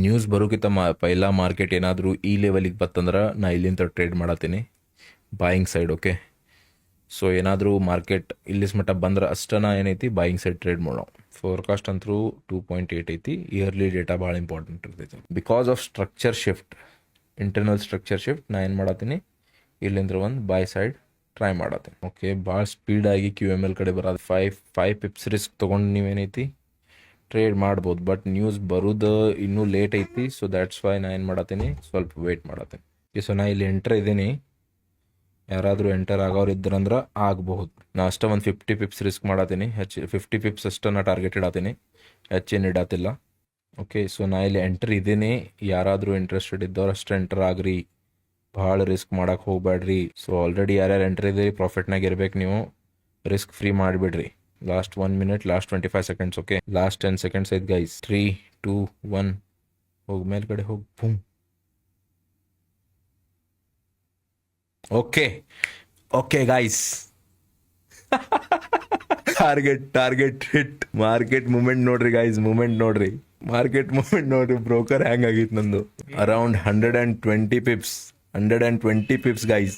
News ಬರೋಕ್ಕಿಂತ ಪೈಲಾ market ಏನಾದರೂ ಈ ಲೆವೆಲಿಗೆ ಬತ್ತಂದ್ರೆ ನಾ ಇಲ್ಲಿಂದ ಟ್ರೇಡ್ ಮಾಡತ್ತೀನಿ ಬಾಯಿಂಗ್ ಸೈಡ್. ಓಕೆ, ಸೊ ಏನಾದರೂ ಮಾರ್ಕೆಟ್ ಇಲ್ಲಿಸ್ ಮಟ್ಟ ಬಂದ್ರೆ ಅಷ್ಟನ ಏನೈತಿ ಬಾಯಿಂಗ್ ಸೈಡ್ ಟ್ರೇಡ್ ಮಾಡೋಣ. ಫೋರ್ಕಾಸ್ಟ್ ಅಂತೂ 2.8 ಐತಿ. ಇಯರ್ಲಿ ಡೇಟಾ ಭಾಳ ಇಂಪಾರ್ಟೆಂಟ್ ಇರ್ತೈತಿ because of structure shift, internal structure shift. ನಾ ಏನು ಮಾಡತ್ತೀನಿ ಇಲ್ಲಿಂದ್ರ ಒಂದು ಬೈ ಸೈಡ್ ಟ್ರೈ ಮಾಡತ್ತೀನಿ. ಓಕೆ, ಭಾಳ ಸ್ಪೀಡಾಗಿ QML ಕಡೆ ಬರೋದು. ಫೈವ್ ಪಿಪ್ಸ್ ರಿಸ್ಕ್ ತೊಗೊಂಡು ನೀವೇನೈತಿ ಟ್ರೇಡ್ ಮಾಡ್ಬೋದು. ಬಟ್ ನ್ಯೂಸ್ ಬರೋದು ಇನ್ನೂ ಲೇಟ್ ಐತಿ. ಸೊ ದ್ಯಾಟ್ಸ್ ವೈ ನಾ ಏನು ಮಾಡತ್ತೀನಿ ಸ್ವಲ್ಪ ವೇಟ್ ಮಾಡತ್ತೀನಿ. ಸೊ ನಾ ಇಲ್ಲಿ ಎಂಟರ್ ಇದ್ದೀನಿ. ಯಾರಾದರೂ ಎಂಟರ್ ಆಗೋರು ಇದ್ರಂದ್ರೆ ಆಗಬಹುದು. ನಾ ಅಷ್ಟೇ ಒಂದು 50 ಪಿಪ್ಸ್ ರಿಸ್ಕ್ ಮಾಡತ್ತೀನಿ. 50 ಪಿಪ್ಸ್ ಅಷ್ಟೇ ನಾ ಟಾರ್ಗೆಟ್ ಇಡತ್ತೀನಿ, ಹೆಚ್ಚೇನು ಇಡತ್ತಿಲ್ಲ. ಓಕೆ, ಸೊ ನಾ ಇಲ್ಲಿ ಎಂಟರ್ ಇದ್ದೀನಿ. ಯಾರಾದರೂ ಇಂಟ್ರೆಸ್ಟೆಡ್ ಇದ್ದವ್ರು ಅಷ್ಟೇ ಎಂಟರ್ ಆಗ್ರಿ, ಭಾಳ ರಿಸ್ಕ್ ಮಾಡಕ್ಕೆ ಹೋಗ್ಬೇಡ್ರಿ. ಸೊ ಆಲ್ರೆಡಿ ಯಾರ್ಯಾರು ಎಂಟರ್ ಇದ್ದೀರಿ ಪ್ರಾಫಿಟ್ನಾಗ ಇರ್ಬೇಕು ನೀವು. ರಿಸ್ಕ್ ಫ್ರೀ ಮಾಡಿಬಿಡ್ರಿ. Last 1 minute, last 25 seconds. Okay, last 10 seconds ಐತೆ ಗೈಸ್. 3, 2, 1 ಹೋಗಿ ಮೇಲ್ಗಡೆ ಹೋಗಿ boom. Okay guys, target hit. Market movement ನೋಡ್ರಿ ಗೈಸ್, ಮಾರ್ಕೆಟ್ ಮೂಮೆಂಟ್ ನೋಡ್ರಿ. ಬ್ರೋಕರ್ ಹ್ಯಾಂಗ್ ಆಗಿತ್ತು ನಂದು. Around 120 pips guys.